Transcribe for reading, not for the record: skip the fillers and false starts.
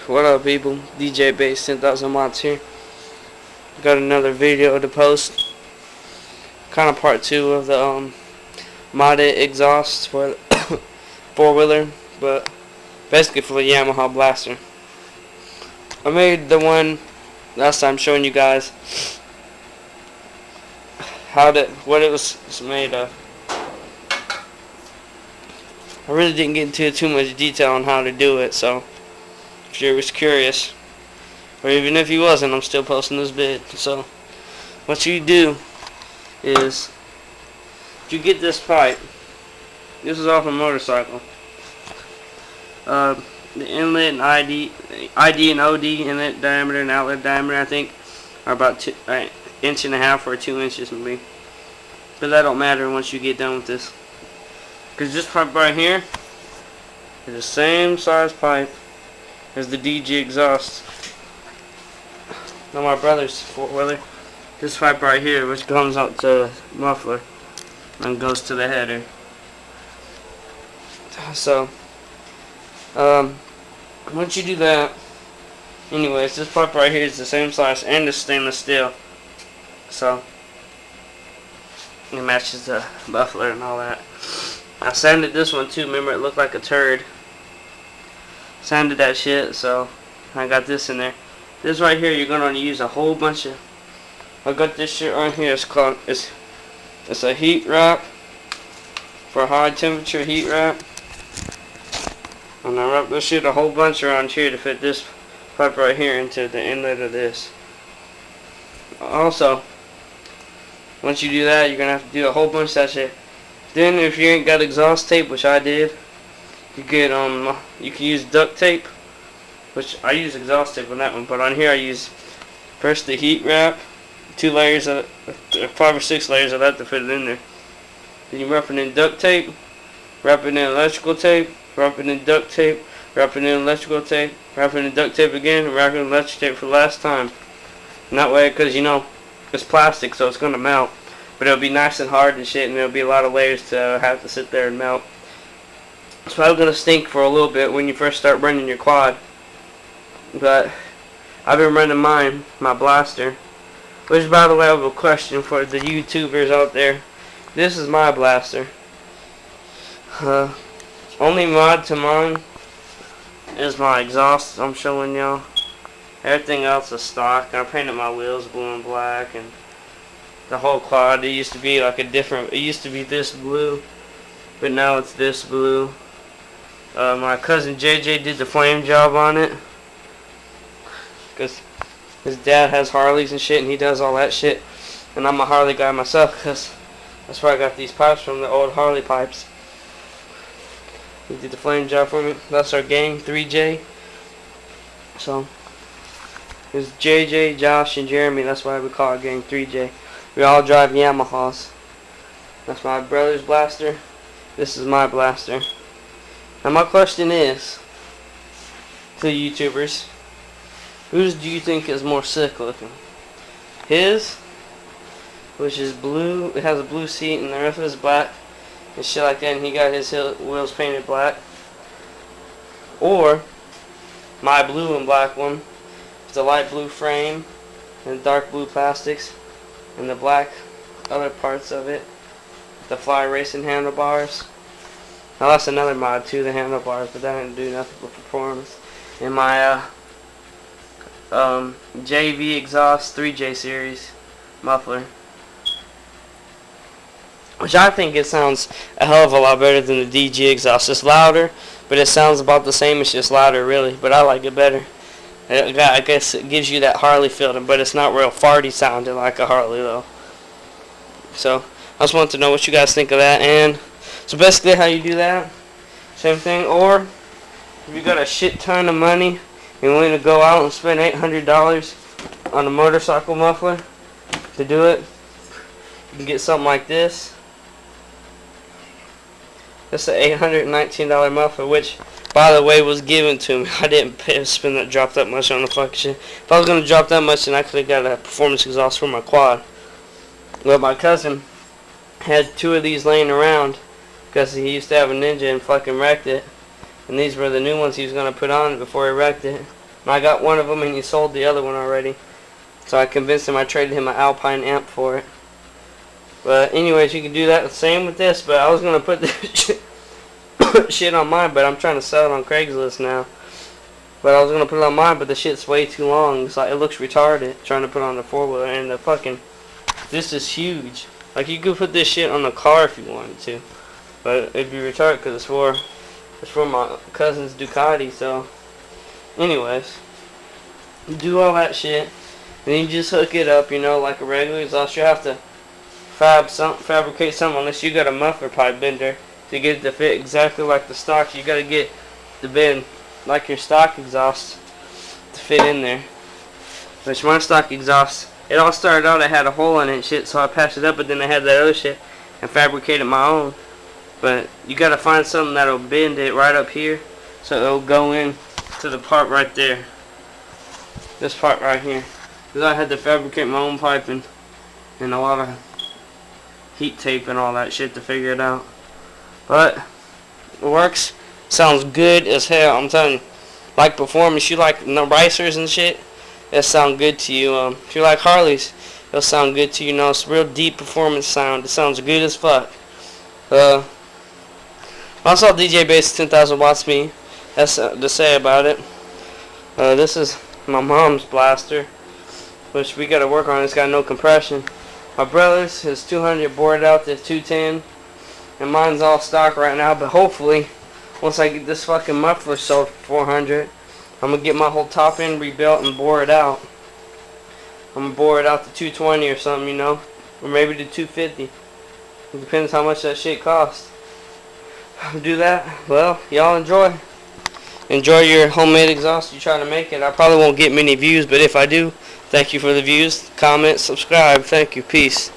What up, people? DJ Bass 10,000 mods here. Got another video to post. Kind of part 2 of the modded exhaust for four-wheeler, but basically for the Yamaha Blaster. I made the one last time showing you guys what it was made of. I really didn't get into too much detail on how to do it, so if you was curious, or even if you wasn't, I'm still posting this vid. So what you do is you get this pipe. This is off a motorcycle. The inlet and ID and OD inlet diameter and outlet diameter, I think, are about an inch and a half or 2 inches maybe. But that don't matter once you get done with this, because this pipe right here is the same size pipe as the DG exhaust. Now my brother's four-wheeler, this pipe right here, which comes out to the muffler and goes to the header. So once you do that, anyways, this pipe right here is the same size and it's stainless steel, so it matches the muffler and all that. I sanded this one too. Remember, it looked like a turd. Sanded that shit, so I got this in there. This right here, you're gonna use a whole bunch of. I got this shit on here. It's a heat wrap, for high temperature heat wrap. And I wrap this shit a whole bunch around here to fit this pipe right here into the inlet of this. Also, once you do that, you're gonna have to do a whole bunch of that shit. Then, if you ain't got exhaust tape, which I did, you get you can use duct tape, which I use exhaust tape on that one, but on here I use first the heat wrap, 2 layers of 5 or 6 layers of that to fit it in there. Then you wrap it in duct tape, wrap it in electrical tape, wrap it in duct tape, wrap it in electrical tape, wrap it in duct tape again, and wrap it in electrical tape for the last time. And that way, because you know it's plastic, so it's gonna melt, but it'll be nice and hard and shit, and there'll be a lot of layers to have to sit there and melt. It's probably gonna stink for a little bit when you first start running your quad, but I've been running my blaster. Which, by the way, I have a question for the YouTubers out there. This is my blaster. Only mod to mine is my exhaust I'm showing y'all. Everything else is stock. I painted my wheels blue and black, and the whole quad, it used to be like it used to be this blue, but now it's this blue. My cousin JJ did the flame job on it, because his dad has Harleys and shit, and he does all that shit, and I'm a Harley guy myself, because that's where I got these pipes from, the old Harley pipes. He did the flame job for me. That's our gang, 3J. So it's JJ, Josh, and Jeremy. That's why we call it gang 3J. We all drive Yamahas. That's my brother's blaster. This is my blaster. Now my question is to the YouTubers, whose do you think is more sick looking? His, which is blue, it has a blue seat and the rest of it is black and shit like that, and he got his wheels painted black, or my blue and black one with the light blue frame and dark blue plastics and the black other parts of it, the fly racing handlebars. Now that's another mod too, the handlebars, but that didn't do nothing for performance. And my JV exhaust 3J series muffler, which I think it sounds a hell of a lot better than the DG exhaust. It's louder, but it sounds about the same. It's just louder, really. But I like it better. I guess it gives you that Harley feeling, but it's not real farty sounding like a Harley, though. So I just wanted to know what you guys think of that. And so basically, how you do that, same thing. Or if you got a shit ton of money and you're willing to go out and spend $800 on a motorcycle muffler to do it, you can get something like this. It's an $819 muffler, which, by the way, was given to me. I didn't drop that much on the fucking shit. If I was gonna drop that much, then I could have got a performance exhaust for my quad. But my cousin had 2 of these laying around because he used to have a Ninja and fucking wrecked it. And these were the new ones he was gonna put on before he wrecked it. And I got one of them and he sold the other one already. So I convinced him, I traded him an Alpine amp for it. But anyways, you can do that. Same with this, but I was going to put this shit on mine, but I'm trying to sell it on Craigslist now. But I was going to put it on mine, but the shit's way too long. It's like, it looks retarded trying to put on the 4-wheeler. And the fucking, this is huge. Like, you could put this shit on the car if you wanted to. But it'd be retarded because it's for my cousin's Ducati, so. Anyways, do all that shit. And then you just hook it up, you know, like a regular exhaust. You have to fabricate something unless you got a muffler pipe bender to get it to fit exactly like the stock. You got to get the bend like your stock exhaust to fit in there. Which my stock exhaust, it all started out, I had a hole in it and shit, so I patched it up, but then I had that other shit and fabricated my own. But you got to find something that'll bend it right up here so it'll go in to the part right there. This part right here. Because I had to fabricate my own piping and a lot of heat tape and all that shit to figure it out. But it works. Sounds good as hell. I'm telling you. Like performance, you like the racers and shit, it'll sound good to you. If you like Harleys, it'll sound good to you. You know, it's a real deep performance sound. It sounds good as fuck. I saw DJ Bass 10,000 watts me. That's to say about it. This is my mom's blaster, which we gotta work on. It's got no compression. My brother's is 200 bored out to 210, and mine's all stock right now. But hopefully, once I get this fucking muffler sold for 400, I'm gonna get my whole top end rebuilt and bore it out. I'm gonna bore it out to 220 or something, you know, or maybe to 250. It depends how much that shit costs. Do that. Well, y'all enjoy your homemade exhaust. You try to make it. I probably won't get many views, but if I do, thank you for the views. Comment, subscribe. Thank you. Peace.